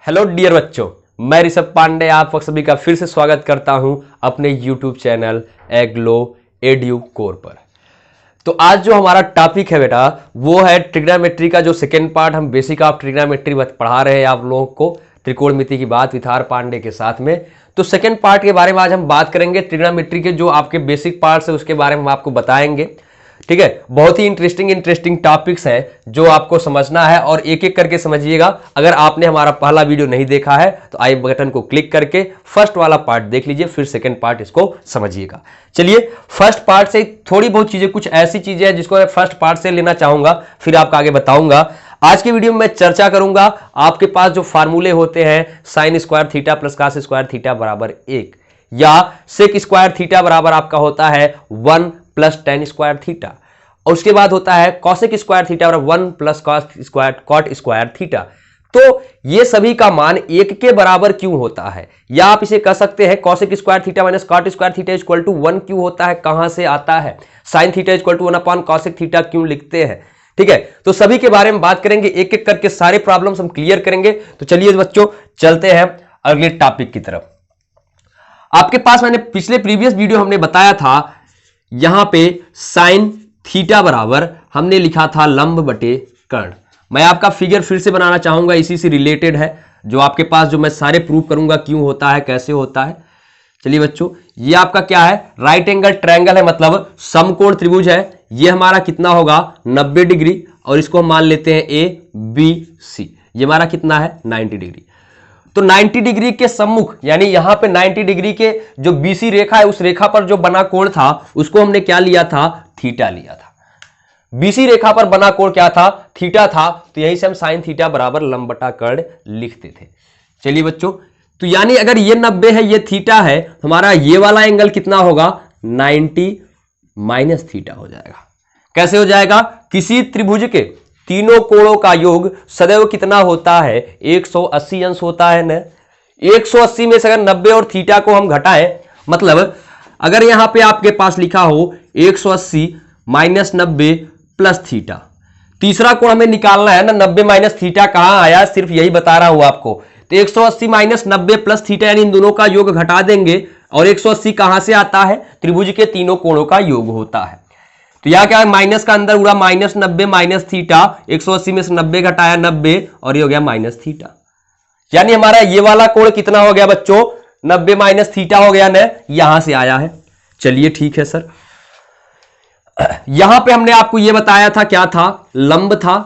Hello dear बच्चों, मैं ऋषभ पांडे आप सभी का फिर से स्वागत करता हूं अपने यूट्यूब चैनल एग्लो एड्यू कोर पर। तो आज जो हमारा टॉपिक है बेटा वो है ट्रिग्नोमेट्री का जो सेकेंड पार्ट। हम बेसिक ऑफ ट्रिग्नोमेट्री पढ़ा रहे हैं आप लोगों को, त्रिकोणमिति की बात विथ आर पांडे के साथ में। तो सेकेंड पार्ट के बारे में आज हम बात करेंगे। ट्रिग्नोमेट्री के जो आपके बेसिक पार्ट्स है उसके बारे में हम आपको बताएंगे। ठीक है, बहुत ही इंटरेस्टिंग टॉपिक्स हैं जो आपको समझना है और एक एक करके समझिएगा। अगर आपने हमारा पहला वीडियो नहीं देखा है तो आई बटन को क्लिक करके फर्स्ट वाला पार्ट देख लीजिए, फिर सेकंड पार्ट इसको समझिएगा। चलिए, फर्स्ट पार्ट से थोड़ी बहुत चीजें, कुछ ऐसी चीजें हैं जिसको मैं फर्स्ट पार्ट से लेना चाहूंगा, फिर आपको आगे बताऊंगा। आज के वीडियो में मैं चर्चा करूंगा आपके पास जो फार्मूले होते हैं sine square theta plus cos square theta बराबर 1, या सेक स्क्वायर थीटा बराबर आपका होता है 1 प्लस टेन स्क्वायर थीटा, और उसके बाद होता है कॉसेक स्क्वायर थीटा बराबर 1 प्लस कॉट स्क्वायर थीटा। तो ये सभी का मान 1 के बराबर क्यों होता है, या आप इसे कह सकते हैं cosec square theta minus cot square theta equal to 1 क्यों होता है, कहां से आता है। Sine theta equal to 1 upon cosec theta क्यों लिखते हैं। ठीक है, तो सभी के बारे में बात करेंगे, एक एक करके सारे प्रॉब्लम्स हम क्लियर करेंगे। तो चलिए बच्चों, चलते हैं अगले टॉपिक की तरफ। आपके पास मैंने पिछले प्रीवियस वीडियो हमने बताया था, यहां पे साइन थीटा बराबर हमने लिखा था लंब बटे कर्ण। मैं आपका फिगर फिर से बनाना चाहूंगा, इसी से रिलेटेड है जो आपके पास, जो मैं सारे प्रूव करूंगा क्यों होता है, कैसे होता है। चलिए बच्चों, ये आपका क्या है, राइट एंगल ट्रायंगल है, मतलब समकोण त्रिभुज है। ये हमारा कितना होगा 90 डिग्री, और इसको हम मान लेते हैं ए बी सी। ये हमारा कितना है 90 डिग्री। तो 90 डिग्री के सम्मुख, यानी यहां पे 90 डिग्री के जो बीसी रेखा है उस रेखा पर जो बना कोण था उसको हमने क्या लिया था, थीटा लिया था। बीसी रेखा पर बना कोण क्या था, थीटा था। तो यहीं से हम साइन थीटा बराबर लंब बटा कर्ण लिखते थे। चलिए बच्चों, तो यानी अगर ये 90 है, ये थीटा है, हमारा ये वाला एंगल कितना होगा 90 माइनस थीटा हो जाएगा। कैसे हो जाएगा, किसी त्रिभुज के तीनों कोणों का योग सदैव कितना होता है 180 अंश होता है ना। 180 में से अगर 90 और थीटा को हम घटाएं, मतलब अगर यहां पे आपके पास लिखा हो 180 माइनस 90 प्लस थीटा, तीसरा कोण हमें निकालना है ना, 90 माइनस थीटा कहां आया, सिर्फ यही बता रहा हूं आपको। तो 180 माइनस 90 प्लस थीटा, यानी इन दोनों का योग घटा देंगे, और 180 कहां से आता है, त्रिभुज के तीनों कोणों का योग होता है। तो यहां क्या है, माइनस का अंदर उड़ा माइनस 90 माइनस थीटा, 180 में से 90 घटाया 90, और ये हो गया माइनस थीटा। यानी हमारा ये वाला कोण कितना हो गया बच्चों, 90 माइनस थीटा हो गया ना, यहां से आया है। चलिए ठीक है सर, यहां पे हमने आपको ये बताया था, क्या था, लंब था।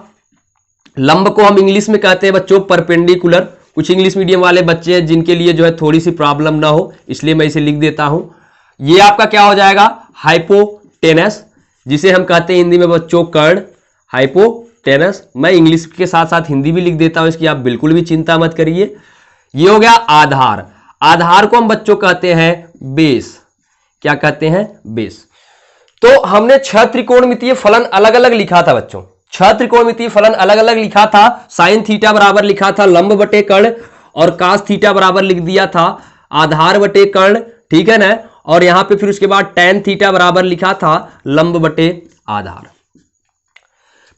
लंब को हम इंग्लिश में कहते हैं बच्चों परपेंडिकुलर। कुछ इंग्लिश मीडियम वाले बच्चे हैं जिनके लिए जो है थोड़ी सी प्रॉब्लम ना हो, इसलिए मैं इसे लिख देता हूं। ये आपका क्या हो जाएगा, हाइपोटेनस, जिसे हम कहते हैं हिंदी में बच्चों कर्ण, हाइपोटेनस। मैं इंग्लिश के साथ साथ हिंदी भी लिख देता हूं, इसकी आप बिल्कुल भी चिंता मत करिए। ये हो गया आधार। आधार को हम बच्चों कहते हैं बेस। क्या कहते हैं, बेस। तो हमने 6 त्रिकोणमितीय फलन अलग अलग लिखा था बच्चों, 6 त्रिकोणमितीय फलन अलग अलग लिखा था। साइन थीटा बराबर लिखा था लंब बटे कर्ण, और कास थीटा बराबर लिख दिया था आधार बटे कर्ण, ठीक है ना। और यहां पे फिर उसके बाद टैन थीटा बराबर लिखा था लंब बटे आधार।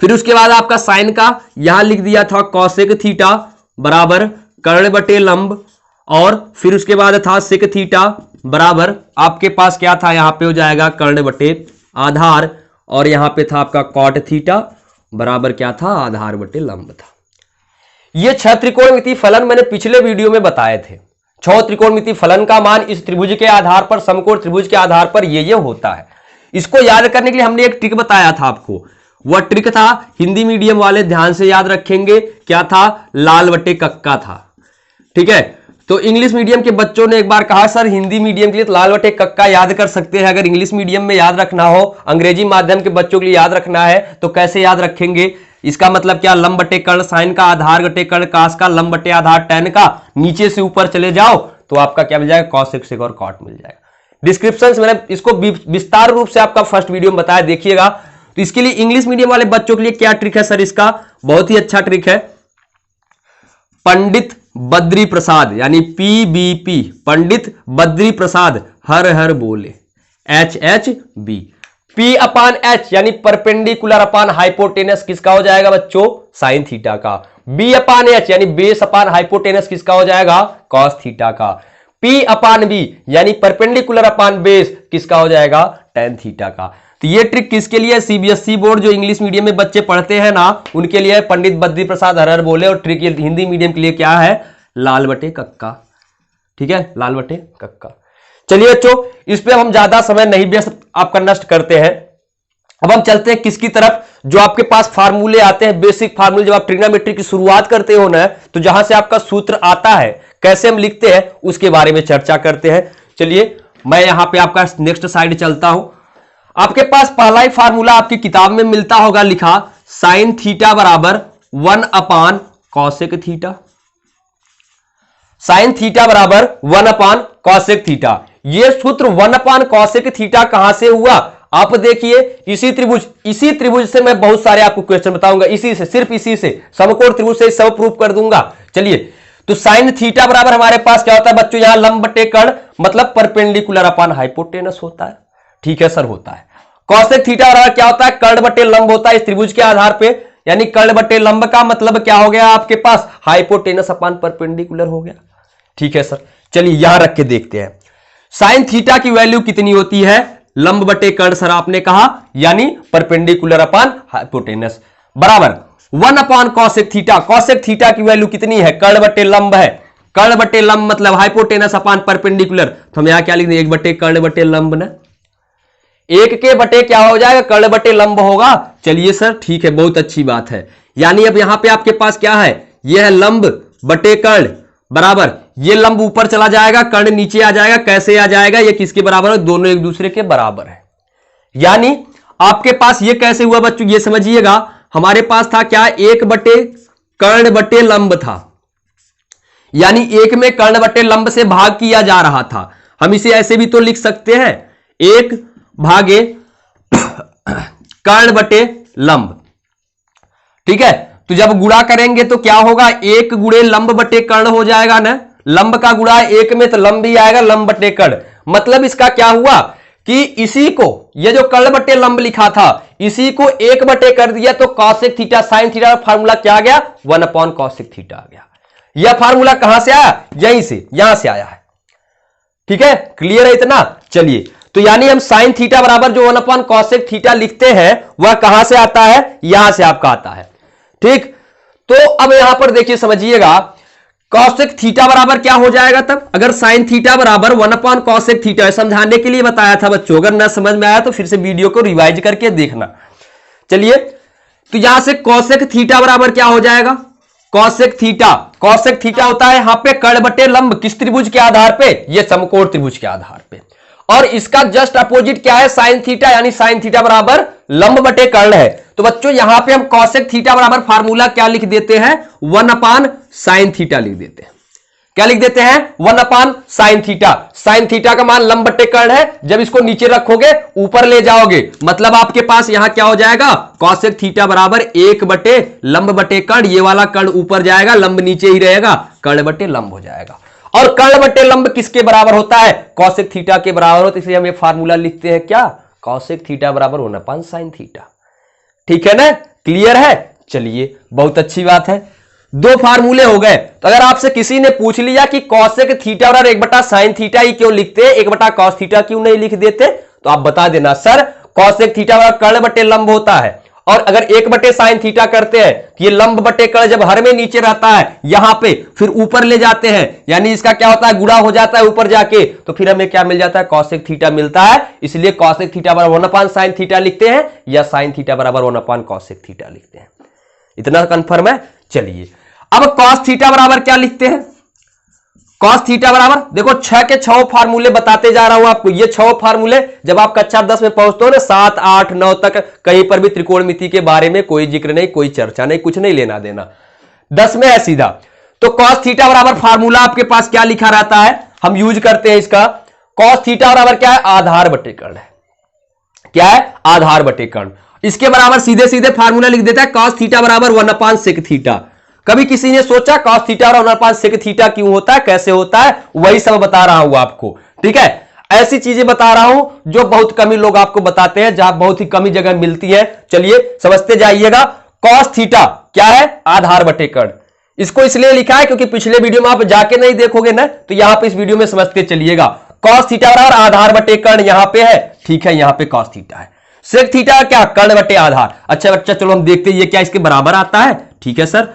फिर उसके बाद आपका साइन का यहां लिख दिया था कॉसेक थीटा बराबर कर्ण बटे लंब, और फिर उसके बाद था सेक थीटा बराबर आपके पास क्या था, यहां पे हो जाएगा कर्ण बटे आधार, और यहां पे था आपका कॉट थीटा बराबर क्या था, आधार बटे लंब था। ये 6 त्रिकोणमितीय फलन मैंने पिछले वीडियो में बताए थे। 6 त्रिकोणमितीय फलन का मान इस त्रिभुज के आधार पर, समकोण त्रिभुज के आधार पर ये होता है। इसको याद करने के लिए हमने एक ट्रिक बताया था आपको, वह ट्रिक था, हिंदी मीडियम वाले ध्यान से याद रखेंगे, क्या था, लाल बटे कक्का था। ठीक है, तो इंग्लिश मीडियम के बच्चों ने एक बार कहा सर हिंदी मीडियम के लिए तो लाल बटे कक्का याद कर सकते हैं, अगर इंग्लिश मीडियम में याद रखना हो, अंग्रेजी माध्यम के बच्चों के लिए याद रखना है तो कैसे याद रखेंगे। इसका मतलब क्या, लंब बटे कर्ण, साइन का आधार बटे कर्ण, कास का लंब बटे आधार, टैन का, नीचे से ऊपर चले जाओ तो आपका क्या मिल जाएगा, कॉसेक सेक और कॉट मिल जाएगा। डिस्क्रिप्शन में मैंने इसको विस्तार रूप से आपका फर्स्ट वीडियो में बताया, देखिएगा। तो इसके लिए इंग्लिश मीडियम वाले बच्चों के लिए क्या ट्रिक है सर, इसका बहुत ही अच्छा ट्रिक है। पंडित बद्री प्रसाद यानी PBP, पंडित बद्री प्रसाद हर हर बोले, HHB, P अपान H यानी परपेंडिकुलर अपान हाइपोटेनस किसका हो जाएगा बच्चों, साइन थीटा का। B अपान H यानी बेस अपान हाइपोटेनस किसका हो जाएगा, कॉस थीटा का। P अपान B यानी परपेंडिकुलर अपान बेस किसका हो जाएगा, टेन थीटा का। तो ये ट्रिक किसके लिए, सीबीएसई बोर्ड जो इंग्लिश मीडियम में बच्चे पढ़ते हैं ना उनके लिए पंडित बद्री प्रसाद हरहर बोले, और ट्रिक हिंदी मीडियम के लिए क्या है, लाल बटे कक्का। ठीक है, लाल बटे कक्का। चलिए बच्चों, इस पे हम ज्यादा समय नहीं व्यस्त आपका नष्ट करते हैं। अब हम चलते हैं किसकी तरफ, जो आपके पास फार्मूले आते हैं, बेसिक फार्मूले। जब आप ट्रिग्नोमेट्री की शुरुआत करते हो ना, तो जहां से आपका सूत्र आता है, कैसे हम लिखते हैं, उसके बारे में चर्चा करते हैं। चलिए मैं यहां पे आपका नेक्स्ट साइड चलता हूं। आपके पास पहला ही फार्मूला आपकी किताब में मिलता होगा लिखा, साइन थीटा बराबर 1 अपान कॉसेक थीटा। साइन थीटा बराबर 1 अपान कॉसेक थीटा। यह सूत्र 1 अपान कॉसेक थीटा कहां से हुआ, आप देखिए इसी त्रिभुज से मैं बहुत सारे आपको क्वेश्चन बताऊंगा, इसी से, सिर्फ इसी से, समकोण त्रिभुज से सब प्रूफ कर दूंगा। चलिए, तो साइन थीटा बराबर हमारे पास क्या होता है बच्चों, यहां लंब बटे कर्ण मतलब परपेंडिकुलर अपान हाइपोटेनस होता है। ठीक है सर, होता है। कॉसेक थीटा बराबर क्या होता है, कर्ण बटे लंब होता है इस त्रिभुज के आधार पे, यानी कर्ण बटे लंब का मतलब क्या हो गया आपके पास, हाइपोटेनस अपान परपेंडिकुलर हो गया। ठीक है सर, चलिए यहां रख के देखते हैं साइन थीटा की वैल्यू कितनी होती है, लंब बटे कर्ण सर आपने कहा, यानी परपेंडिकुलर अपान हाइपोटेनस बराबर 1 अपान कॉसेक थीटा। कॉसेक थीटा की वैल्यू कितनी है, कर्ण बटे लंब है, कर्ण बटे लंब मतलब हाइपोटेनस अपान परपेंडिकुलर, तो हम यहां क्या लिख दें, 1 बटे कर्ण बटे लंब ना, 1 के बटे क्या हो जाएगा, कर्ण बटे लंब होगा। चलिए सर ठीक है, बहुत अच्छी बात है। यानी अब यहां पे आपके पास क्या है, यह है लंब बटे कर्ण बराबर, ये लंब ऊपर चला जाएगा, कर्ण नीचे आ जाएगा। कैसे आ जाएगा, ये किसके बराबर है, दोनों एक दूसरे के बराबर है। यानी आपके पास ये कैसे हुआ बच्चों, ये समझिएगा, हमारे पास था क्या, 1 बटे कर्ण बटे लंब था, यानी 1 में कर्ण बटे लंब से भाग किया जा रहा था। हम इसे ऐसे भी तो लिख सकते हैं, 1 भागे कर्ण बटे लंब। ठीक है, तो जब गुणा करेंगे तो क्या होगा, 1 गुणे लंब बटे कर्ण हो जाएगा ना, लंब का गुणा 1 में तो लंब भी आएगा, लंब बटे कर्ण। मतलब इसका क्या हुआ कि इसी को, ये जो कर्ण बटे लंब लिखा था, इसी को 1 बटे कर दिया तो कॉसेक थीटा साइन थीटा का फार्मूला क्या आ गया, 1 अपॉन कॉसेक थीटा आ गया। यह फार्मूला कहां से आया, यहीं से, यहां से आया है। ठीक है, क्लियर है इतना। चलिए, तो यानी हम साइन थीटा बराबर जो 1 अपॉन कॉसेक थीटा लिखते हैं वह कहां से आता है, यहां से आपका आता है। ठीक, तो अब यहां पर देखिए समझिएगा, कॉसेक थीटा बराबर क्या हो जाएगा तब, अगर साइन थीटा बराबर 1 अपॉन कॉसेक थीटा, समझाने के लिए बताया था बच्चों, अगर ना समझ में आया तो फिर से वीडियो को रिवाइज करके देखना। चलिए, तो यहां से कॉसेक थीटा बराबर क्या हो जाएगा, कॉसेक थीटा होता है यहां पे कर्ण बटे लंब, किस त्रिभुज के आधार पे, ये समकोण त्रिभुज के आधार पे, और इसका जस्ट अपोजिट क्या है, साइन थीटा, यानी साइन थीटा बराबर लंब बटे कर्ण है। तो बच्चों यहां पे हम कॉसेक थीटा बराबर फार्मूला क्या लिख देते हैं, 1 अपान साइन थीटा लिख देते हैं। क्या लिख देते हैं, 1 अपान साइन थीटा। साइन थीटा का मान लंब बटे कर्ण है, जब इसको नीचे रखोगे ऊपर ले जाओगे, मतलब आपके पास यहां क्या हो जाएगा, कॉसेक थीटा बराबर 1 बटे लंब बटे कर्ण, ये वाला कर्ण ऊपर जाएगा, लंब नीचे ही रहेगा, कर्ण बटे लंब हो जाएगा। और कर्ण बटे लंब किसके बराबर होता है, कॉसेक थीटा के बराबर होता है, इसलिए हम ये फार्मूला लिखते हैं क्या, कॉसेक थीटा बराबर 1 अपान साइन थीटा। ठीक है ना, क्लियर है। चलिए, बहुत अच्छी बात है, 2 फार्मूले हो गए। तो अगर आपसे किसी ने पूछ लिया कि कॉसेक थीटा बराबर 1 बटा साइन थीटा ही क्यों लिखते हैं, 1 बटा कॉस थीटा क्यों नहीं लिख देते, तो आप बता देना सर कॉसेक थीटा बराबर कर्ण बटे लंब होता है, और अगर 1 बटे साइन थीटा करते हैं तो ये लंब बटे कर्ण जब हर में नीचे रहता है, यहां पे फिर ऊपर ले जाते हैं, यानी इसका क्या होता है, गुणा हो जाता है ऊपर जाके, तो फिर हमें क्या मिल जाता है, कॉसेक थीटा मिलता है। इसलिए कॉसेक थीटा बराबर 1 अपान साइन थीटा लिखते हैं, या साइन थीटा बराबर 1 अपान कॉसेक थीटा लिखते हैं। इतना कंफर्म है। चलिए, अब कॉस थीटा बराबर क्या लिखते हैं, कॉस थीटा बराबर, देखो 6 के 6 फार्मूले बताते जा रहा हूं आपको। ये 6 फार्मूले जब आप कक्षा 10 में पहुंचते हो ना, 7, 8, 9 तक कहीं पर भी त्रिकोणमिति के बारे में कोई जिक्र नहीं, कोई चर्चा नहीं, कुछ नहीं लेना देना, 10 में है सीधा। तो कॉस थीटा बराबर फार्मूला आपके पास क्या लिखा रहता है, हम यूज करते हैं इसका, कॉस थीटा बराबर क्या है, आधार बटे कर्ण है। क्या है, आधार बटे कर्ण। इसके बराबर सीधे सीधे फार्मूला लिख देता है, कॉस थीटा बराबर 1 अपान सेक थीटा। कभी किसी ने सोचा कॉस थीटा और 1 अपान सेक थीटा क्यों होता है, कैसे होता है, वही सब बता रहा हूं आपको। ठीक है, ऐसी चीजें बता रहा हूं जो बहुत कम ही लोग आपको बताते हैं, जहां बहुत ही कम ही जगह मिलती है। चलिए समझते जाइएगा। कॉस थीटा क्या है? आधार बटे कर्ण। इसको इसलिए लिखा है क्योंकि पिछले वीडियो में आप जाके नहीं देखोगे ना, तो यहां पे इस वीडियो में समझते चलिएगा। कॉस थीटा बराबर आधार बटे कर्ण यहां पे है, ठीक है, यहां पे कॉस थीटा है। सेक थीटा क्या? कर्ण बटे आधार। अच्छा बच्चा चलो हम देखते हैं ये क्या इसके बराबर आता है। ठीक है सर,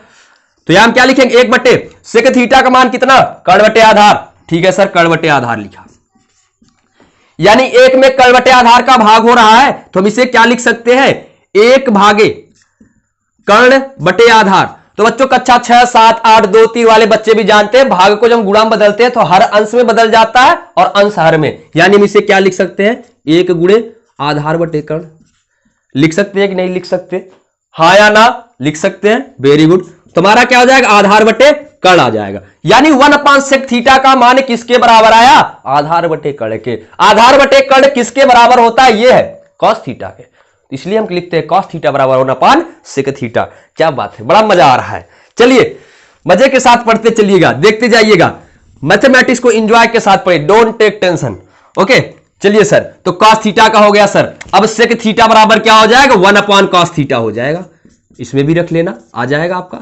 तो यहां हम क्या लिखेंगे? 1 बटे सेक थीटा का मान कितना? कर्ण बटे आधार। ठीक है सर, कर्ण बटे आधार लिखा, यानी 1 में कर्ण बटे आधार का भाग हो रहा है, तो हम इसे क्या लिख सकते हैं? 1 भागे कर्ण बटे आधार। तो बच्चों कक्षा 6, 7, 8, 2, 3 वाले बच्चे भी जानते हैं, भाग को जब हम गुणा में बदलते हैं तो हर अंश में बदल जाता है और अंश हर में, यानी हम इसे क्या लिख सकते हैं? 1 गुणे आधार बटे कर्ण। लिख सकते हैं कि नहीं लिख सकते? हाँ या ना? लिख सकते हैं, वेरी गुड। तुम्हारा क्या हो जाएगा? आधार बटे कर्ण आ जाएगा, यानी 1 सेक थीटा का मान किसके बराबर आया? आधार बटे कर्ण के। आधार बटे कर्ण किसके बराबर होता है? ये है कॉस थीटा के, इसलिए हम लिखते हैं कॉस थीटा बराबर 1 सेक थीटा। क्या बात है, बड़ा मजा आ रहा है। चलिए मजे के साथ पढ़ते चलिएगा, देखते जाइएगा, मैथमेटिक्स को एंजॉय के साथ पढ़िए, डोंट टेक टेंशन। ओके चलिए सर, तो कॉस थीटा का हो गया सर। अब सेक थीटा बराबर क्या हो जाएगा? 1 कॉस थीटा हो जाएगा, इसमें भी रख लेना, आ जाएगा आपका।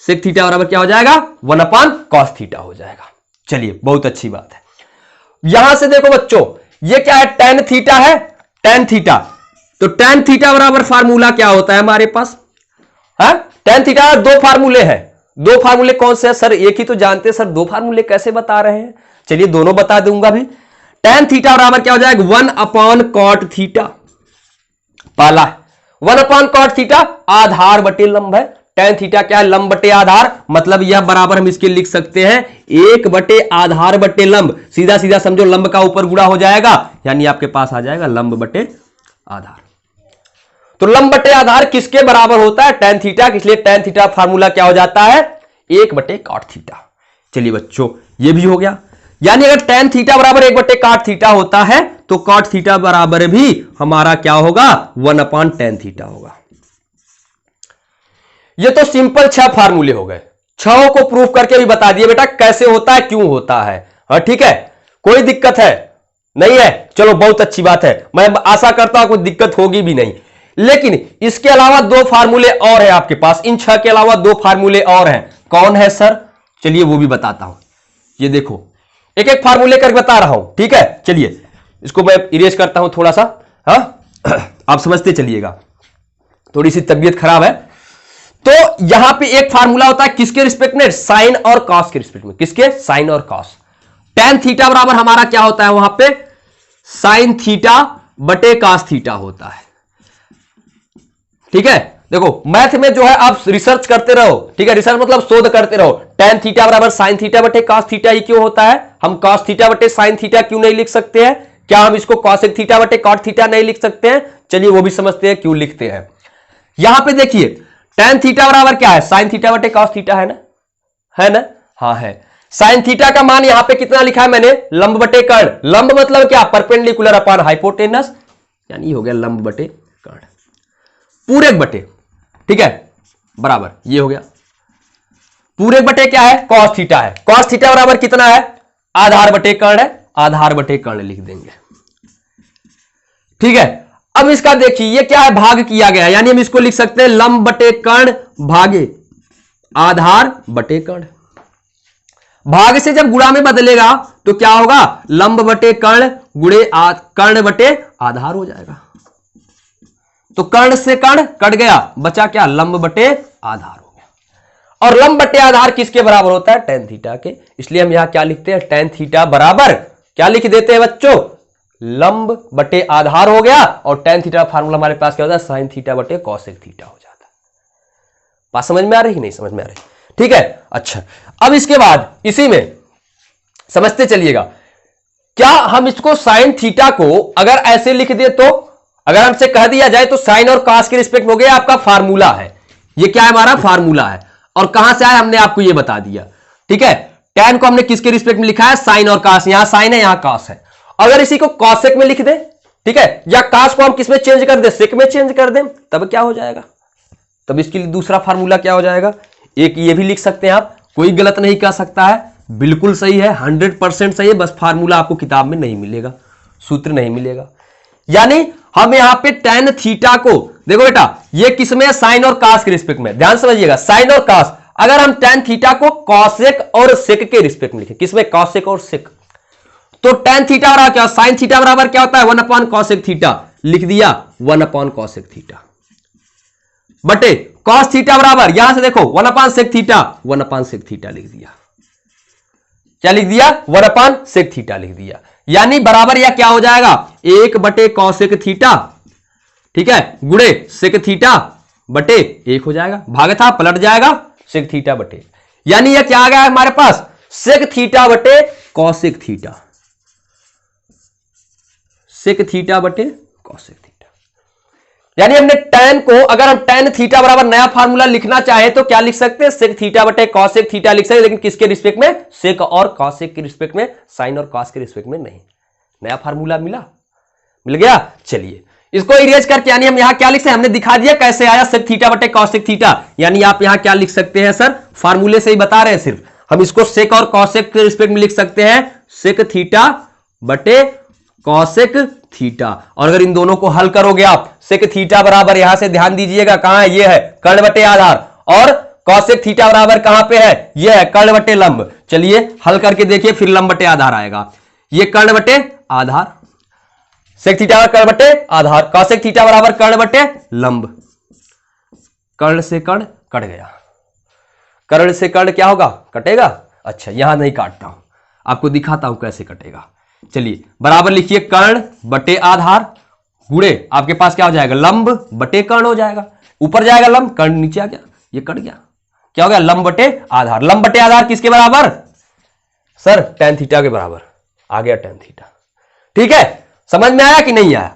सेक थीटा बराबर क्या हो जाएगा? 1 कॉस थीटा हो जाएगा। चलिए बहुत अच्छी बात है। यहां से देखो बच्चों, ये क्या है? टेन थीटा है, टेन थीटा। तो टेन थीटा बराबर फार्मूला क्या होता है हमारे पास? हाँ, टेन थीटा 2 फार्मूले हैं। 2 फार्मूले कौन से हैं सर? एक ही तो जानते हैं सर, 2 फार्मूले कैसे बता रहे हैं? चलिए दोनों बता दूंगा भी। टेन थीटा बराबर क्या हो जाएगा? 1 कॉट थीटा। पहला 1 कॉट थीटा आधार बटे लंब है। टेन थीटा क्या है? लंब बटे आधार, मतलब यह बराबर हम इसके लिख सकते हैं 1 बटे आधार बटे लंब। सीधा सीधा समझो, लंब का ऊपर गुणा हो जाएगा, यानी आपके पास आ जाएगा लंब बटे आधार। तो लंब बटे आधार किसके बराबर होता है? Tan theta. इसलिए टेन थीटा फार्मूला क्या हो जाता है? 1 बटे कॉट थीटा। चलिए बच्चों ये भी हो गया, यानी अगर टेन थीटा बराबर 1 बटे कॉट थीटा होता है तो कॉट थीटा बराबर भी हमारा क्या होगा? 1 टेन थीटा होगा। ये तो सिंपल 6 फार्मूले हो गए। 6 को प्रूफ करके भी बता दिए बेटा कैसे होता है, क्यों होता है। हाँ ठीक है, कोई दिक्कत है नहीं है? चलो बहुत अच्छी बात है, मैं आशा करता हूं कोई दिक्कत होगी भी नहीं। लेकिन इसके अलावा 2 फार्मूले और है आपके पास, इन 6 के अलावा 2 फार्मूले और हैं। कौन है सर? चलिए वो भी बताता हूं। ये देखो एक एक फार्मूले करके बता रहा हूं, ठीक है। चलिए इसको मैं इरेज करता हूं थोड़ा सा, हाँ आप समझते चलिएगा, थोड़ी सी तबीयत खराब है। तो यहां पे एक फार्मूला होता है किसके रिस्पेक्ट में? साइन और कॉस के रिस्पेक्ट में। किसके? साइन और कॉस। टेन थीटा बराबर हमारा क्या होता है वहां पे? साइन थीटा बटे कॉस थीटा होता है। ठीक है, देखो मैथ में जो है आप रिसर्च करते रहो, ठीक है, रिसर्च मतलब शोध करते रहो। टेन थीटा बराबर साइन थीटा बटे कॉस थीटा ही क्यों होता है? हम कॉस थीटा बटे साइन थीटा क्यों नहीं लिख सकते हैं? क्या हम इसको कॉसेक थीटा बटे कॉट थीटा नहीं लिख सकते हैं? चलिए वो भी समझते हैं क्यों लिखते हैं। यहां पे देखिए टेन थीटा बराबर क्या है? साइन थीटा बटे कॉस थीटा है ना, है ना? हाँ है। साइन थीटा का मान यहां पे कितना लिखा है मैंने? लंब बटे कर्ण। लंब मतलब क्या? परपेंडिकुलर अपॉन हाइपोटेनस, यानी हो गया लंब बटे कर्ण, पूरे बटे, ठीक है, बराबर ये हो गया। पूरे बटे क्या है? कॉस थीटा है। कॉस थीटा बराबर कितना है? आधार बटे कर्ण है, आधार बटे कर्ण लिख देंगे, ठीक है। अब इसका देखिए ये क्या है? भाग किया गया, यानी हम इसको लिख सकते हैं लंब बटे कर्ण भागे आधार बटे कर्ण। भाग से जब गुणा में बदलेगा तो क्या होगा? लंब बटे कर्ण गुणे कर्ण बटे आधार हो जाएगा। तो कर्ण से कर्ण कट गया, बचा क्या? लंब बटे आधार हो गया। और लंब बटे आधार किसके बराबर होता है? टेन थीटा के। इसलिए हम यहां क्या लिखते हैं? टेन थीटा बराबर क्या लिख देते हैं बच्चों? लंब बटे आधार हो गया। और टेन थीटा फार्मूला हमारे पास क्या होता है? साइन थीटा बटे कॉसेक थीटा हो जाता है। बात समझ में आ रही? नहीं समझ में आ रही? ठीक है, अच्छा। अब इसके बाद इसी में समझते चलिएगा, क्या हम इसको साइन थीटा को अगर ऐसे लिख दे तो, अगर हमसे कह दिया जाए तो साइन और कॉस के रिस्पेक्ट हो गया आपका फार्मूला है, ये क्या है? हमारा फार्मूला है। और कहां से आया? हमने आपको ये बता दिया, ठीक है। टेन को हमने किसके रिस्पेक्ट में लिखा है? साइन और कॉस। यहां साइन है, यहां कॉस है। अगर इसी को कॉसेक में लिख दे, ठीक है, या कॉस को हम किस में चेंज कर दे? सेक में चेंज कर दे, तब क्या हो जाएगा? तब इसके लिए दूसरा फार्मूला क्या हो जाएगा? एक ये भी लिख सकते हैं आप, कोई गलत नहीं कह सकता है, बिल्कुल सही है, 100% सही है, बस फार्मूला आपको किताब में नहीं मिलेगा, सूत्र नहीं मिलेगा। यानी हम यहां पे tan थीटा को देखो बेटा, ये किसमें, साइन और कास के रिस्पेक्ट में, ध्यान समझिएगा, साइन और कास। अगर हम tan थीटा को कॉसेक और सेक के रिस्पेक्ट में लिखें, किसमें, कॉसेक और सेक, तो tan थीटा बराबर क्या, साइन थीटा बराबर क्या होता है, 1 अपॉन कॉसेक थीटा, लिख दिया 1 अपॉन कॉसेक थीटा, बटे कॉस थीटा बराबर, यहां से देखो 1 upon sec theta, 1 upon sec theta लिख दिया। क्या लिख दिया, 1 अपॉन सेक थीटा लिख दिया। यानी बराबर यह क्या हो जाएगा, 1 बटे कॉसेक थीटा, ठीक है, गुणे सेक थीटा बटे 1 हो जाएगा, भाग था पलट जाएगा, सेक थीटा बटे, यानी यह क्या आ गया हमारे पास, सेक थीटा बटे कॉसेक थीटा, सेक थीटा बटे कॉसेक थीटा। यानी हमने tan को, अगर हम tan थीटा बराबर नया फार्मूला लिखना चाहे तो क्या लिख सकते हैं, सेक थीटा बटे कॉसेक थीटा लिख सकते, लेकिन किसके रिस्पेक्ट में, सेक और कॉसेक के रिस्पेक्ट में, साइन और कॉस के रिस्पेक्ट में नहीं। नया फार्मूला मिल गया। चलिए इसको इरेज करके, यानी हम यहां क्या लिख सकते हैं, हमने दिखा दिया कैसे आया, सेक थीटा बटे कॉसेक थीटा। यानी आप यहां क्या लिख सकते हैं सर, फार्मूले से ही बता रहे हैं, सिर्फ हम इसको सेक और कॉसेक के रिस्पेक्ट में लिख सकते हैं, सेक थीटा बटे कॉसेक थीटा। और अगर इन दोनों को हल करोगे आप, सेक थीटा बराबर, यहां से ध्यान दीजिएगा कहां है, ये है कर्ण बटे आधार, और कॉसेक थीटा बराबर कहां पे है, ये है कर्ण बटे लंब। चलिए हल करके देखिए, फिर लंब बटे आधार आएगा, ये कर्ण बटे आधार, सेक थीटा बराबर कर्ण बटे आधार, कॉसेक थीटा बराबर कर्ण बटे लंब, कर्ण से कर्ण कट गया, कर्ण से कर्ण क्या होगा, कटेगा। अच्छा यहां नहीं काटता हूं, आपको दिखाता हूं कैसे कटेगा। चलिए बराबर लिखिए, कर्ण बटे आधार गुणे आपके पास क्या हो जाएगा, लंब बटे कर्ण हो जाएगा, ऊपर जाएगा लंब, कर्ण नीचे आ गया, ये कट गया, क्या हो गया, लंब बटे आधार। लंब बटे आधार किसके बराबर सर, tan थीटा के बराबर, आ गया tan थीटा। ठीक है, समझ में आया कि नहीं आया।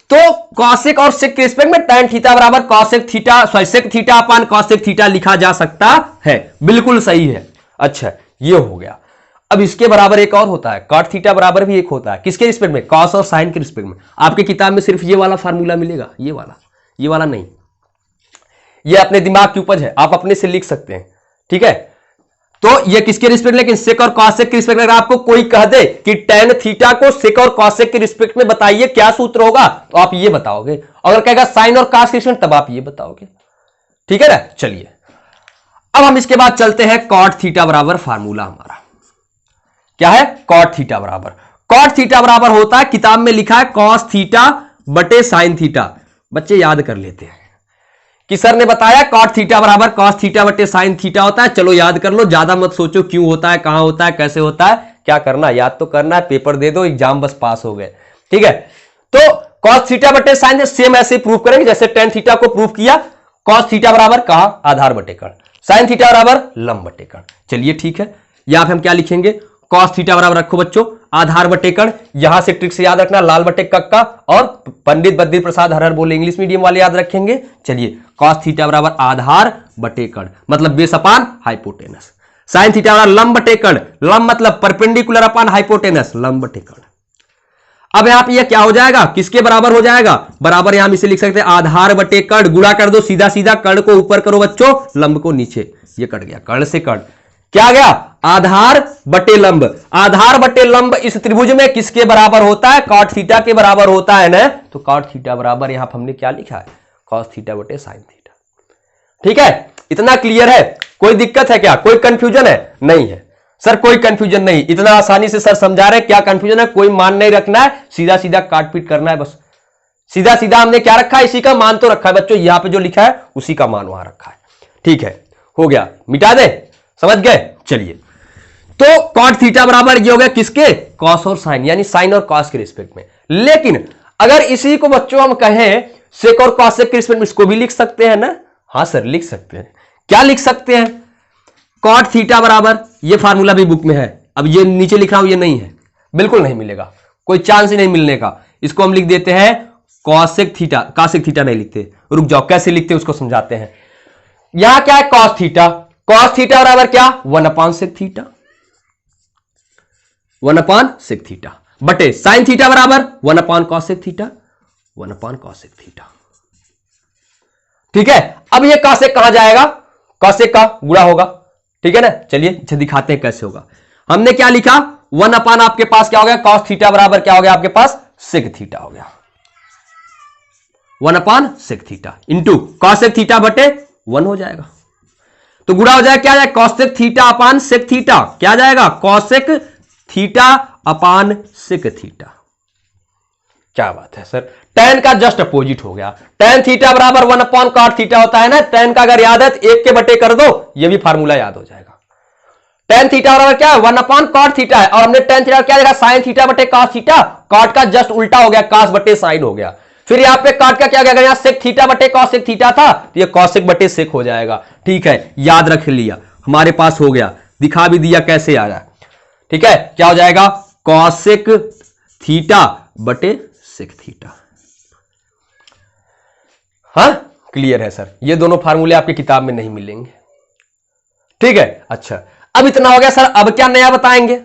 तो कॉसेक और सेक के रिस्पेक्ट में tan थीटा बराबर cosec theta, sorry sec theta upon cosec theta लिखा जा सकता है, बिल्कुल सही है। अच्छा ये हो गया। अब इसके बराबर एक और होता है, कॉट थीटा बराबर भी एक होता है, किसके रिस्पेक्ट में, कॉस और साइन के रिस्पेक्ट में। आपके किताब में सिर्फ ये वाला फार्मूला मिलेगा, ये वाला नहीं, ये अपने दिमाग की उपज है, आप अपने से लिख सकते हैं। ठीक है, तो ये किसके रिस्पेक्ट, लेकिन सेक और कॉसेक के रिस्पेक्ट। अगर आपको कोई कह दे कि tan थीटा को सेक और कॉसेक के रिस्पेक्ट में बताइए क्या सूत्र होगा, तो आप ये बताओगे। अगर कहेगा साइन और कॉस के रिस्पेक्ट, तब आप ये बताओगे। ठीक है ना। चलिए अब हम इसके बाद चलते हैं, कॉट थीटा बराबर फार्मूला हमारा क्या है, कॉट थीटा बराबर, कॉट थीटा बराबर होता है, किताब में लिखा है कॉस थीटा बटे साइन थीटा। बच्चे याद कर लेते हैं कि सर ने बताया कॉट थीटा बराबर कॉस थीटा बटे साइन थीटा होता है। चलो याद कर लो, ज्यादा मत सोचो क्यों होता है, कहां होता है, कैसे होता है, क्या करना, याद तो करना है, पेपर दे दो, एग्जाम बस पास हो गए। ठीक है, तो कॉस थीटा बटे साइन सेम ऐसे प्रूफ करेंगे जैसे tan थीटा को प्रूफ किया। कॉस थीटा बराबर कहा, आधार बटे कर्ण, साइन थीटा बराबर लंब बटे कर्ण। चलिए ठीक है, यहां पे हम क्या लिखेंगे, कॉस थीटा बराबर रखो बच्चों आधार बटे कर्ण, यहां से ट्रिक से याद रखना लाल बटे कक्का, और पंडित बद्री प्रसाद हर हर बोले इंग्लिश मीडियम वाले याद रखेंगे। चलिए कॉस थीटा बराबर आधार बटे कर्ण मतलब base upon hypotenuse, sine theta बराबर लंब बटे कर्ण, लंब मतलब परपेंडिकुलर अपान हाइपोटेनस, लंब बटे कर्ण। अब यहां पे यह क्या हो जाएगा, किसके बराबर हो जाएगा, बराबर यहां इसे लिख सकते हैं आधार बटे कर्ण, गुणा कर दो सीधा सीधा, कर्ण को ऊपर करो बच्चों, लंब को नीचे, ये कट गया, कर्ण से कर्ण क्या आ गया, आधार बटे लंब। आधार बटे लंब इस त्रिभुज में किसके बराबर होता है, कॉट थीटा के बराबर होता है ना, तो कॉट थीटा बराबर यहां हमने क्या लिखा है, कॉस थीटा बटे साइन थीटा। ठीक है, इतना क्लियर है, कोई दिक्कत है क्या, कोई कंफ्यूजन है, नहीं है सर, कोई कंफ्यूजन नहीं, इतना आसानी से सर समझा रहे, क्या कंफ्यूजन है, कोई मान नहीं रखना है, सीधा सीधा काट पीट करना है बस, सीधा सीधा हमने क्या रखा है, इसी का मान तो रखा है बच्चों, यहां पे जो लिखा है उसी का मान वहां रखा है। ठीक है, हो गया, मिटा दे, समझ गए। चलिए तो कॉट थीटा बराबर ये हो गया किसके, कॉस और साइन, यानी साइन और कॉस के रिस्पेक्ट में। लेकिन अगर इसी को बच्चों हम कहें सेक और कॉसेक के रिस्पेक्ट में, इसको भी लिख सकते हैं ना, हाँ सर लिख सकते हैं। क्या लिख सकते हैं, कॉट थीटा बराबर, ये फार्मूला भी बुक में है, अब ये नीचे लिख रहा हूं ये नहीं है, बिल्कुल नहीं मिलेगा, कोई चांस ही नहीं मिलने का। इसको हम लिख देते हैं कॉसेक थीटा, कॉसेक थीटा नहीं लिखते, रुक जाओ कैसे लिखते हैं उसको समझाते हैं। यहां क्या है कॉस थीटा, कॉस थीटा बराबर क्या, 1 upon sec theta, 1 upon sec theta बटे साइन थीटा बराबर 1 अपान कॉसेक थीटा, 1 अपान कॉसेक थीटा। ठीक है, अब ये कॉसेक कहां जाएगा, कॉसेक का गुणा होगा। ठीक है ना, चलिए दिखाते हैं कैसे होगा। हमने क्या लिखा, 1 अपान आपके पास क्या हो गया, कॉस थीटा बराबर क्या हो गया आपके पास, सेक थीटा हो गया। 1 upon sec theta into cosec theta बटे 1 हो जाएगा। तो गुणा हो जाएगा, क्या जाएगा, cosec theta upon sec theta, क्या जाएगा, cosec theta upon sec theta. क्या बात है सर, tan का जस्ट अपोजिट हो गया। tan थीटा बराबर 1 अपॉन कॉट थीटा होता है ना, tan का अगर याद है तो 1 के बटे कर दो, ये भी फार्मूला याद हो जाएगा। tan थीटा बराबर क्या है, 1 अपॉन कॉट थीटा है, और हमने tan थीटा क्या देखा, sin थीटा बटे cos थीटा, कॉट का जस्ट उल्टा हो गया, cos बटे sin हो गया। फिर यहाँ पे कॉट का क्या गया, यहाँ सेक थीटा बटे cosec थीटा था, तो ये cosec बटे सेक हो जाएगा। ठीक है, याद रख लिया, हमारे पास हो गया, दिखा भी दिया कैसे आ रहा है। ठीक है, क्या हो जाएगा, cosec थीटा बटे सेक थीटा। हाँ क्लियर है सर, ये दोनों फार्मूले आपकी किताब में नहीं मिलेंगे। ठीक है, अच्छा अब इतना हो गया सर, अब क्या नया बताएंगे।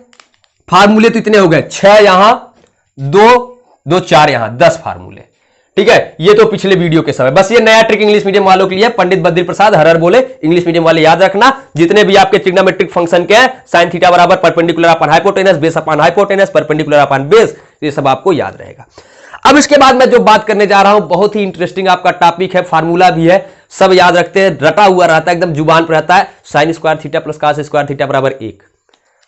फार्मूले तो इतने हो गए, 6 यहां, 2 4 यहां, 10 फार्मूले। ठीक है, ये तो पिछले वीडियो के समय, बस ये नया ट्रिक इंग्लिश मीडियम वालों के लिए, पंडित बद्री प्रसाद हर बोले, इंग्लिश मीडियम वाले याद रखना, जितने भी आपके ट्रिग्नोमेट्रिक फंक्शन के हैं, साइन थीटा बराबर perpendicular upon hypotenuse, base upon hypotenuse, perpendicular upon base, ये सब आपको याद रहेगा। अब इसके बाद मैं जो बात करने जा रहा हूं, बहुत ही इंटरेस्टिंग आपका टॉपिक है, फार्मूला भी है, सब याद रखते हैं, रटा हुआ रहता है, एकदम जुबान पर रहता है। Sine square theta plus cos square theta बराबर 1।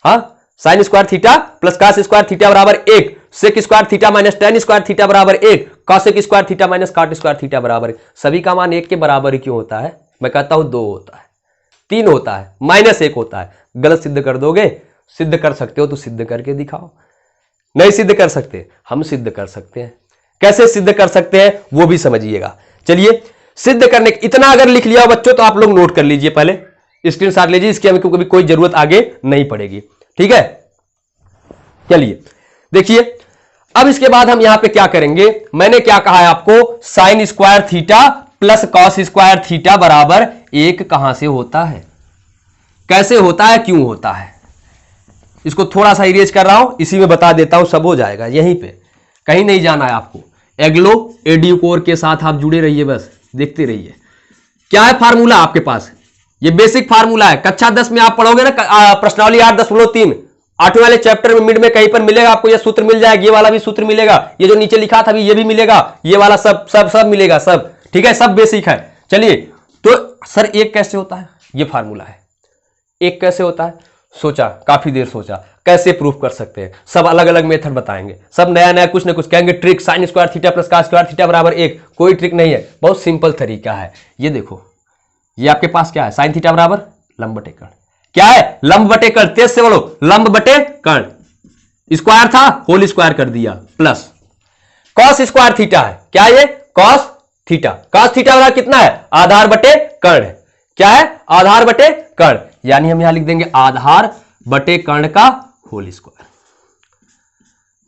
हाँ, sine square theta plus cos square theta बराबर 1, sec square theta minus tan square theta बराबर 1, cosec square theta minus cot square theta बराबर 1। सभी का मान 1 के बराबर क्यों होता है, मैं कहता हूं 2 होता है, 3 होता है, -1 होता है। गलत सिद्ध कर दोगे, सिद्ध कर सकते हो तो सिद्ध करके दिखाओ, नहीं सिद्ध कर सकते, हम सिद्ध कर सकते हैं। कैसे सिद्ध कर सकते हैं वो भी समझिएगा। चलिए सिद्ध करने, इतना अगर लिख लिया बच्चों तो आप लोग नोट कर लीजिए, पहले स्क्रीनशॉट लीजिए, इसकी हमें कभी कोई जरूरत आगे नहीं पड़ेगी। ठीक है, चलिए देखिए, अब इसके बाद हम यहां पे क्या करेंगे, मैंने क्या कहा है आपको, sign square theta plus cos square theta बराबर 1 कहां से होता है, कैसे होता है, क्यों होता है, इसको थोड़ा सा इरेज कर रहा हूं, इसी में बता देता हूं, सब हो जाएगा यहीं पे, कहीं नहीं जाना है आपको। एग्लो एड्यूकोर के साथ आप जुड़े रहिए, बस देखते रहिए। क्या है फार्मूला आपके पास, ये बेसिक फार्मूला है, कक्षा 10 में आप पढ़ोगे ना, प्रश्नावली 8.3, 8वें वाले चैप्टर में मिड में कहीं पर मिलेगा आपको, ये सूत्र मिल जाएगा, ये वाला भी सूत्र मिलेगा, ये जो नीचे लिखा था अभी ये भी मिलेगा, ये वाला सब सब सब मिलेगा, सब ठीक है, सब बेसिक है। चलिए, तो सर 1 कैसे होता है, ये फार्मूला है, 1 कैसे होता है, सोचा, काफी देर सोचा कैसे प्रूफ कर सकते हैं, सब अलग अलग मेथड बताएंगे, सब नया नया कुछ ना कुछ कहेंगे, trick, sign square theta plus cos square theta बराबर 1, कोई ट्रिक नहीं है, बहुत सिंपल तरीका है। ये देखो, ये आपके पास क्या है, साइन थीटा बराबर लंब बटे कर्ण, क्या है, लंब बटे कर्ण, तेज से बोलो, लंब बटे कर्ण, स्क्वायर था होल स्क्वायर कर दिया, प्लस कॉस स्क्वायर थीटा है, क्या ये, कॉस थीटा, कॉस थीटा बराबर कितना है, आधार बटे कर्ण है, क्या है, आधार बटे कर्ण, यानी हम यहां लिख देंगे आधार बटे कर्ण का होल स्क्वायर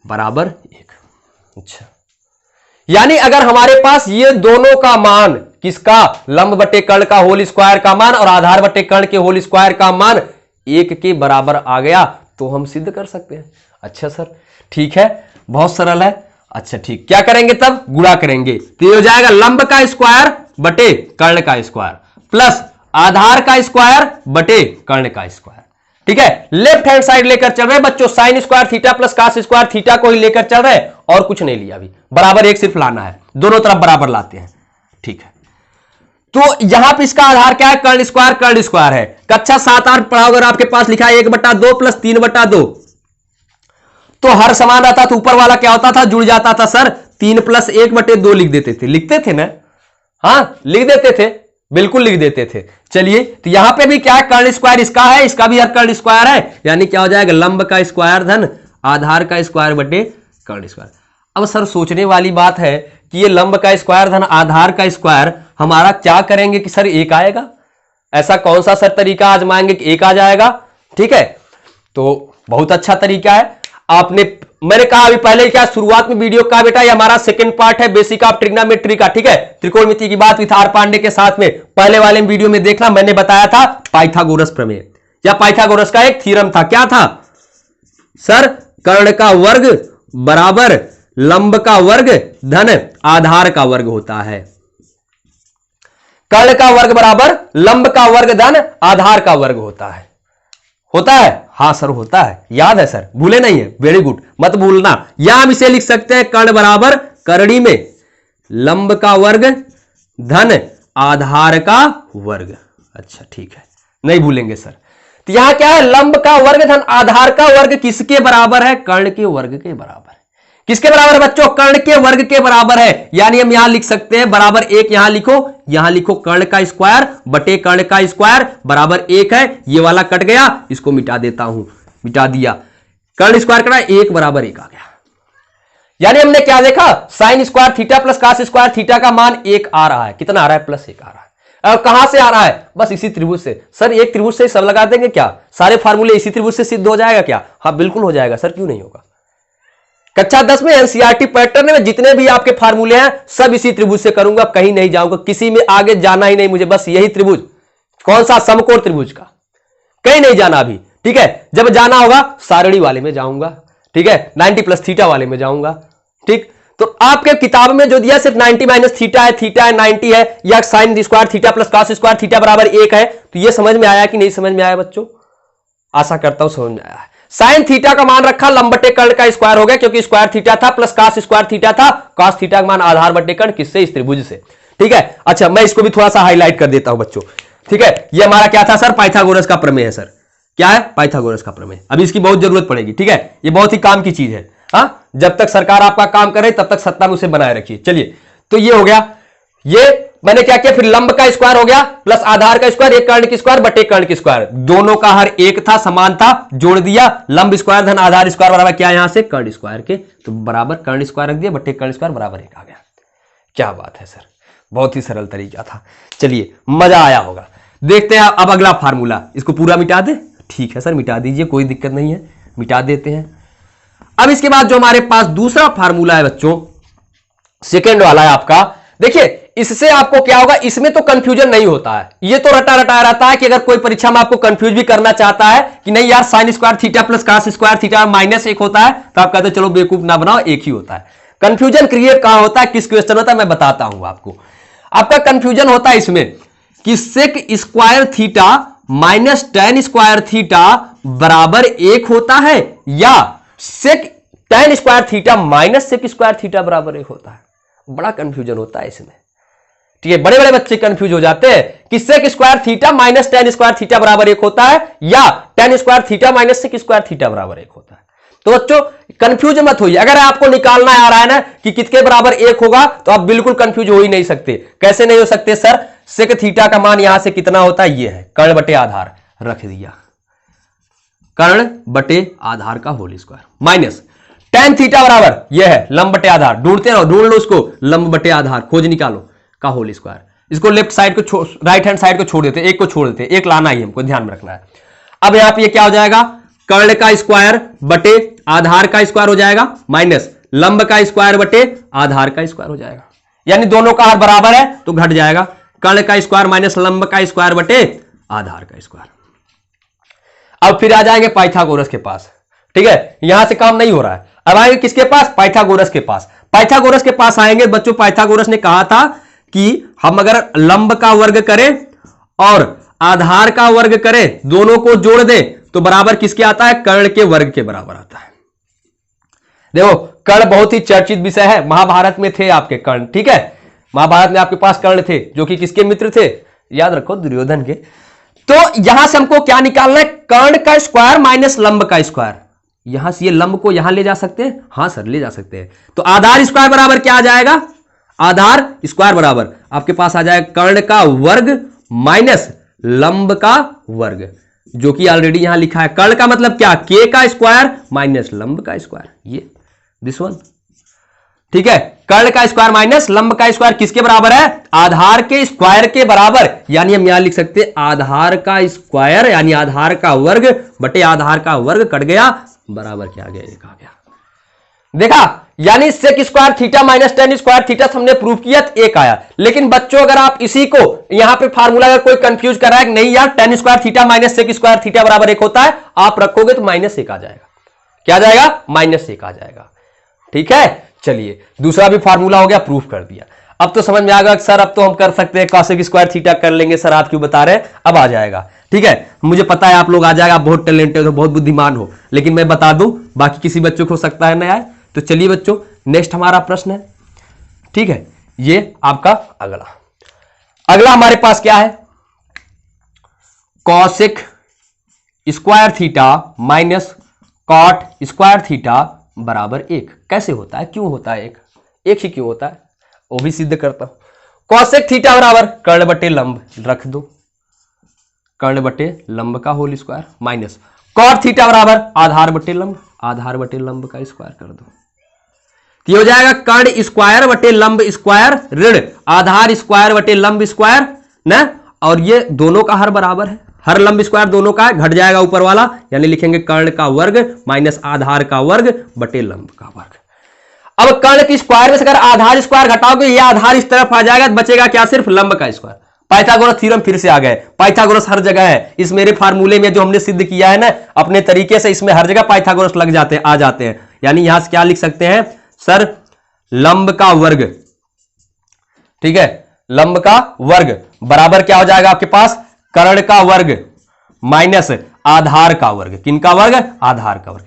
बराबर 1। अच्छा, यानी अगर हमारे पास ये दोनों का मान, किसका, लंब बटे कर्ण का होल स्क्वायर का मान और आधार बटे कर्ण के होल स्क्वायर का मान 1 के बराबर आ गया तो हम सिद्ध कर सकते हैं। अच्छा सर ठीक है, बहुत सरल है। अच्छा ठीक, क्या करेंगे तब, गुणा करेंगे, तो ये हो जाएगा लंब का स्क्वायर बटे कर्ण का स्क्वायर प्लस आधार का स्क्वायर बटे कर्ण का स्क्वायर। ठीक है, लेफ्ट हैंड साइड लेकर चल रहे बच्चों, sign square theta plus cos square theta को ही लेकर चल रहे, और कुछ नहीं लिया अभी, बराबर 1 सिर्फ लाना है, दोनों तरफ बराबर लाते हैं। ठीक है, तो यहां पे इसका आधार क्या है, कर्ण स्क्वायर है। कक्षा 7-8 पढ़ा अगर आपके पास लिखा है 1/2 प्लस 3/2, तो हर समान रहता था, ऊपर वाला क्या होता था, जुड़ जाता था सर, 3 + 1/2 लिख देते थे, लिखते थे ना, हाँ लिख देते थे, बिल्कुल लिख देते थे। चलिए, तो यहां पे भी क्या है, कर्ण स्क्वायर इसका है, इसका भी हर कर्ण स्क्वायर है, यानी क्या हो जाएगा, लंब का स्क्वायर धन आधार का स्क्वायर बटे कर्ण स्क्वायर। अब सर सोचने वाली बात है कि ये लंब का स्क्वायर धन आधार का स्क्वायर हमारा क्या करेंगे कि सर 1 आएगा, ऐसा कौन सा सर तरीका आजमाएंगे कि 1 आ जाएगा। ठीक है, तो बहुत अच्छा तरीका है। मैंने कहा अभी पहले क्या, शुरुआत में वीडियो का बेटा, ये हमारा सेकंड पार्ट है बेसिक ऑफ ट्रिग्नोमेट्री का। ठीक है, त्रिकोणमिति की बात विथ आर पांडे के साथ में पहले वाले वीडियो में देखना, मैंने बताया था पाइथागोरस प्रमेय, या पाइथागोरस का एक थ्योरम था, क्या था सर, कर्ण का वर्ग बराबर लंब का वर्ग धन आधार का वर्ग होता है, कर्ण का वर्ग बराबर लंब का वर्ग धन आधार का वर्ग होता है, होता है? हाँ सर होता है, याद है सर, भूले नहीं है, वेरी गुड, मत भूलना। या हम इसे लिख सकते हैं कर्ण बराबर करड़ी में लंब का वर्ग धन आधार का वर्ग। अच्छा ठीक है, नहीं भूलेंगे सर। तो यहां क्या है, लंब का वर्ग धन आधार का वर्ग किसके बराबर है? कर्ण के वर्ग के बराबर है। किसके बराबर है बच्चों? कर्ण के वर्ग के बराबर है। यानी हम यहां लिख सकते हैं बराबर एक, यहां लिखो कर्ण का स्क्वायर बटे कर्ण का स्क्वायर बराबर एक है। ये वाला कट गया, इसको मिटा देता हूं, मिटा दिया, कर्ण स्क्वायर कटा, एक बराबर एक आ गया। यानी हमने क्या देखा, sign square theta plus cos square theta का मान एक आ रहा है। कितना आ रहा है? प्लस एक आ रहा है। और कहां से आ रहा है? बस इसी त्रिभुज से। सर एक त्रिभुज से सब लगा देंगे क्या? सारे फार्मूले इसी त्रिभुज से सिद्ध हो जाएगा क्या? हाँ बिल्कुल हो जाएगा सर, क्यों नहीं होगा। कक्षा 10 में एनसीईआरटी पैटर्न में जितने भी आपके फार्मूले हैं सब इसी त्रिभुज से करूंगा, कहीं नहीं जाऊंगा, किसी में आगे जाना ही नहीं मुझे, बस यही त्रिभुज। कौन सा? समकोण त्रिभुज का, कहीं नहीं जाना अभी, ठीक है। जब जाना होगा सारणी वाले में जाऊंगा, ठीक है, 90 प्लस थीटा वाले में जाऊंगा, ठीक। तो आपके किताब में जो दिया सिर्फ 90 माइनस थीटा है, 90 है, या sign square theta plus cos square theta बराबर एक है। तो ये समझ में आया कि नहीं समझ में आया बच्चों? आशा करता हूं समझ में आया है। साइन थीटा का मान रखा लंब बटे कर्ण का स्क्वायर हो गया, क्योंकि स्क्वायर थीटा था प्लस कॉस स्क्वायर थीटा था, कॉस थीटा का मान आधार बटे कर्ण, किससे? इस त्रिभुज से, ठीक है। अच्छा मैं इसको भी थोड़ा सा हाईलाइट कर देता हूं बच्चों, ठीक है। ये हमारा क्या था सर? पाइथागोरस का प्रमेय है सर। क्या है? पाइथागोरस का प्रमेय। अभी इसकी बहुत जरूरत पड़ेगी, ठीक है, ये बहुत ही काम की चीज है। हाँ, जब तक सरकार आपका काम करे तब तक सत्ता में उसे बनाए रखिए। चलिए, तो ये हो गया, ये मैंने क्या किया, फिर लंब का स्क्वायर हो गया प्लस आधार का स्क्वायर, एक कर्ण की स्क्वायर बटे कर्ण की स्क्वायर, दोनों का हर एक था, समान था, जोड़ दिया, लंब स्क्वायर धन आधार स्क्वायर बराबर क्या, यहां से कर्ण स्क्वायर के, तो बराबर कर्ण स्क्वायर रख दिया बटे कर्ण स्क्वायर बराबर एक आ गया। क्या बात है सर, बहुत ही सरल तरीका था। चलिए, मजा आया होगा। देखते हैं अब अगला फार्मूला, इसको पूरा मिटा दे। ठीक है सर, मिटा दीजिए, कोई दिक्कत नहीं है, मिटा देते हैं। अब इसके बाद जो हमारे पास दूसरा फार्मूला है बच्चों, सेकेंड वाला है आपका। देखिए, इससे आपको क्या होगा, इसमें तो कंफ्यूजन नहीं होता है, ये तो रटा रटाया रहता है कि अगर कोई परीक्षा में आपको कंफ्यूज भी करना चाहता है कि नहीं यार sign square theta plus cos square theta minus एक होता है, तो आप कहते चलो बेवकूफ ना बनाओ, एक ही होता है। कंफ्यूजन क्रिएट कहां होता है, किस क्वेश्चन होता है, मैं बताता हूं आपको। आपका कंफ्यूजन होता है इसमें कि sec square theta minus tan square theta बराबर एक होता है, या sec tan square theta minus sec square theta बराबर एक होता है। बड़ा कंफ्यूजन होता है इसमें, ठीक है। बड़े बड़े बच्चे कंफ्यूज हो जाते हैं कि sec square theta minus tan square theta बराबर एक होता है, या tan square theta minus sec square theta बराबर एक होता है। तो बच्चों कंफ्यूज मत होइए, अगर आपको निकालना आ रहा है ना कि किसके बराबर एक होगा, तो आप बिल्कुल कंफ्यूज हो ही नहीं सकते। कैसे नहीं हो सकते सर? सेक थीटा का मान यहां से कितना होता है, ये है कर्ण बटे आधार, रख दिया, कर्ण बटे आधार का whole square, minus tan theta बराबर यह है लंब बटे आधार, ढूंढते रहो, ढूंढ लो उसको, लंब बटे आधार खोज निकालो का होल स्क्वायर। इसको लेफ्ट साइड को राइट हैंड साइड को छोड़ देते, एक को छोड़ देते, एक लाना ही हमको ध्यान में रखना है। अब यहां पे ये क्या हो जाएगा, कर्ण का स्क्वायर बटे आधार का स्क्वायर हो जाएगा, माइनस लंब का स्क्वायर बटे आधार का स्क्वायर हो जाएगा, यानी दोनों का हर बराबर है तो घट जाएगा, कर्ण का स्क्वायर माइनस लंब का स्क्वायर बटे आधार का स्क्वायर। अब फिर आ जाएंगे पाइथागोरस के पास, ठीक है, यहां से काम नहीं हो रहा है। अब आएंगे किसके पास, पाइथागोरस के पास। पाइथागोरस के पास आएंगे बच्चों, पाइथागोरस ने कहा था कि हम अगर लंब का वर्ग करें और आधार का वर्ग करें, दोनों को जोड़ दें, तो बराबर किसके आता है, कर्ण के वर्ग के बराबर आता है। देखो कर्ण बहुत ही चर्चित विषय है, महाभारत में थे आपके कर्ण, ठीक है, महाभारत में आपके पास कर्ण थे जो कि किसके मित्र थे, याद रखो दुर्योधन के। तो यहां से हमको क्या निकालना है, कर्ण का स्क्वायर माइनस लंब का स्क्वायर। यहां से ये लंब को यहां ले जा सकते हैं, हाँ सर ले जा सकते हैं। तो आधार स्क्वायर बराबर क्या आ जाएगा, आधार स्क्वायर बराबर आपके पास आ जाएगा कर्ण का वर्ग माइनस लंब का वर्ग, जो कि ऑलरेडी यहां लिखा है। कर्ण का मतलब क्या, के का स्क्वायर माइनस लंब का स्क्वायर, ये दिस वन, ठीक है। कर्ण का स्क्वायर माइनस लंब का स्क्वायर किसके बराबर है, आधार के स्क्वायर के बराबर, यानी हम यहां लिख सकते हैं आधार का स्क्वायर यानी आधार का वर्ग बटे आधार का वर्ग, कट गया, बराबर क्या आ गया, एक आ गया। देखा, यानी sec square theta minus tan square theta हमने प्रूव किया, एक आया। लेकिन बच्चों अगर आप इसी को यहां पे फार्मूला अगर कोई कंफ्यूज कर रहा है कि नहीं यार tan square theta minus sec square theta बराबर एक होता है, आप रखोगे तो माइनस एक आ जाएगा। क्या आ जाएगा, माइनस एक आ जाएगा, ठीक है। चलिए, दूसरा भी फार्मूला हो गया, प्रूफ कर दिया। अब तो समझ में आ गया सर, अब तो हम कर सकते हैं कॉसेक स्क्वायर थीटा कर लेंगे सर, आप क्यों बता रहे हैं, अब आ जाएगा। ठीक है, मुझे पता है आप लोग आ जाएगा, आप बहुत टैलेंटेड हो, बहुत बुद्धिमान हो, लेकिन मैं बता दूं बाकी किसी बच्चों को हो सकता है ना आए। तो चलिए बच्चों, नेक्स्ट हमारा प्रश्न है, ठीक है, ये आपका अगला हमारे पास क्या है, cosec square theta minus cot square theta बराबर 1 कैसे होता है, क्यों होता है, एक ही क्यों होता है, वो भी सिद्ध करता हूं। कॉसेक थीटा बराबर कर्ण बटे लंब रख दो, कर्ण बटे लंब का whole square minus cot theta बराबर आधार बटे लंब, आधार बटे लंब का स्क्वायर कर दो। ये हो जाएगा कर्ण स्क्वायर बटे लंब स्क्वायर ऋण आधार स्क्वायर बटे लंब स्क्वायर ना, और ये दोनों का हर बराबर है, हर लंब स्क्वायर दोनों का है, घट जाएगा ऊपर वाला, यानी लिखेंगे कर्ण का वर्ग माइनस आधार का वर्ग बटे लंब का वर्ग। अब कर्ण की स्क्वायर में से अगर आधार स्क्वायर घटाओगे, ये आधार इस तरफ आ जाएगा, बचेगा क्या, सिर्फ लंब का स्क्वायर। पाइथागोरस थ्योरम फिर से आ गए, पाइथागोरस हर जगह है, इस मेरे फार्मूले में जो हमने सिद्ध किया है ना अपने तरीके से, इसमें हर जगह पाइथागोरस लग जाते हैं, आ जाते हैं। यानी यहां से क्या लिख सकते हैं सर, लंब का वर्ग, ठीक है, लंब का वर्ग बराबर क्या हो जाएगा आपके पास, कर्ण का वर्ग माइनस आधार का वर्ग, किनका वर्ग, आधार का वर्ग,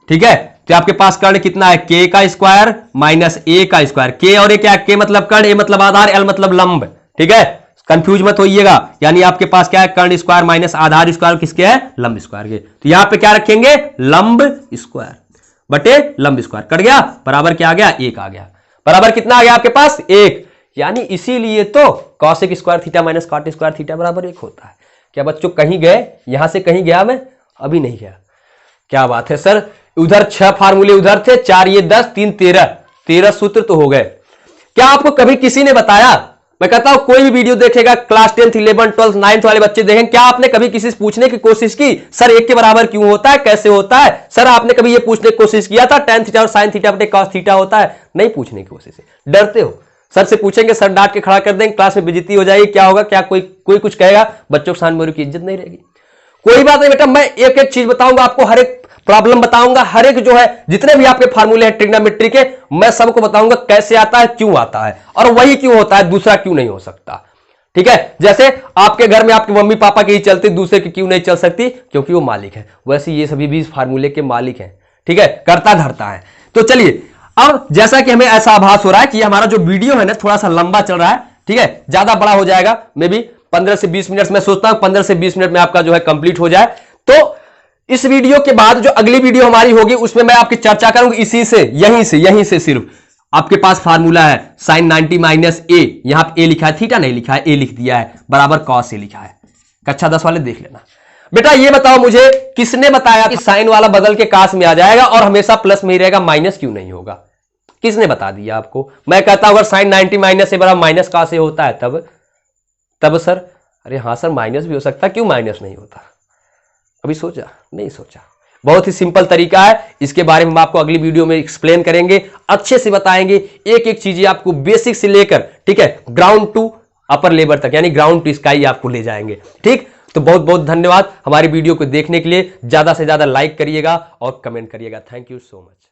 ठीक है। तो आपके पास कर्ण कितना है, के का स्क्वायर माइनस ए का स्क्वायर, के और ए क्या, के मतलब कर्ण, ए मतलब आधार, एल मतलब लंब, ठीक है, कंफ्यूज मत होइएगा। यानी आपके पास क्या है, कर्ण स्क्वायर माइनस आधार स्क्वायर किसके है, लंब स्क्वायर के। तो यहां पे क्या रखेंगे, लंब स्क्वायर बटे लंब स्क्वायर, कट गया, बराबर क्या आ गया, 1 आ गया, बराबर कितना आ गया आपके पास 1। यानी इसीलिए तो cosec square theta minus cot square theta बराबर 1 होता है। क्या बच्चों कहीं गए, यहां से कहीं गया मैं, अभी नहीं गया, क्या बात है सर, उधर 6 फार्मूले उधर थे, 4 ये 10 3 13 सूत्र तो हो गए। क्या आपको कभी किसी ने बताया, मैं कहता हूं कोई भी वीडियो देखेगा, class 10th 11th 12th 9th वाले बच्चे देखें, क्या आपने कभी किसी से पूछने की कोशिश की सर 1 के बराबर क्यों होता है, कैसे होता है, सर आपने कभी ये पूछने की कोशिश किया था tan थीटा और sin थीटा बटे cos थीटा होता है, नहीं पूछने की कोशिश है, डरते हो, सर से पूछेंगे सर डांट के खड़ा कर देंगे, क्लास में बेइज्जती हो जाएगी, क्या होगा, क्या कोई कुछ कहेगा, बच्चों के सामने मेरी की इज्जत नहीं रहेगी। कोई बात नहीं बेटा, मैं एक एक चीज बताऊंगा आपको, हर एक प्रॉब्लम बताऊंगा, हर एक जो है जितने भी आपके फार्मूले हैं ट्रिग्नोमेट्री के, मैं सबको बताऊंगा कैसे आता है, क्यों आता है, और वही क्यों होता है, दूसरा क्यों नहीं हो सकता, ठीक है। जैसे आपके घर में आपके मम्मी पापा की ही चलती, दूसरे की क्यों नहीं चल सकती, क्योंकि वो मालिक है, वैसे ये सभी भी फार्मूले के मालिक हैं, ठीक है, करता धरता है। तो चलिए, अब जैसा कि हमें ऐसा आभास हो रहा है कि हमारा जो वीडियो है ना थोड़ा सा लंबा चल रहा है, ठीक है, ज्यादा बड़ा हो जाएगा, मे बी 15 से 20 मिनट, मैं सोचता हूं 15 से 20 मिनट में आपका जो है कंप्लीट हो जाए। तो इस वीडियो के बाद जो अगली वीडियो हमारी होगी उसमें मैं आपकी चर्चा करूंगी इसी से, यहीं से सिर्फ आपके पास फार्मूला है sin 90 माइनस ए, यहां पे ए लिखा है, थीटा नहीं लिखा है, ए लिख दिया है, बराबर cos ए लिखा है, कक्षा 10 वाले देख लेना। बेटा ये बताओ मुझे, किसने बताया कि साइन वाला बदल के कास में आ जाएगा और हमेशा प्लस में ही रहेगा, माइनस क्यों नहीं होगा, किसने बता दिया आपको। मैं कहता हूं अगर sin 90 माइनस ए बराबर माइनस cos ए होता है तब सर, अरे हाँ सर माइनस भी हो सकता है, क्यों माइनस नहीं होता, अभी सोचा नहीं सोचा। बहुत ही सिंपल तरीका है, इसके बारे में हम आपको अगली वीडियो में एक्सप्लेन करेंगे, अच्छे से बताएंगे, एक एक चीजें आपको बेसिक से लेकर, ठीक है, ग्राउंड टू अपर लेवल तक, यानी ग्राउंड टू स्काई आपको ले जाएंगे, ठीक। तो बहुत बहुत धन्यवाद हमारी वीडियो को देखने के लिए, ज्यादा से ज्यादा लाइक करिएगा और कमेंट करिएगा। Thank you so much.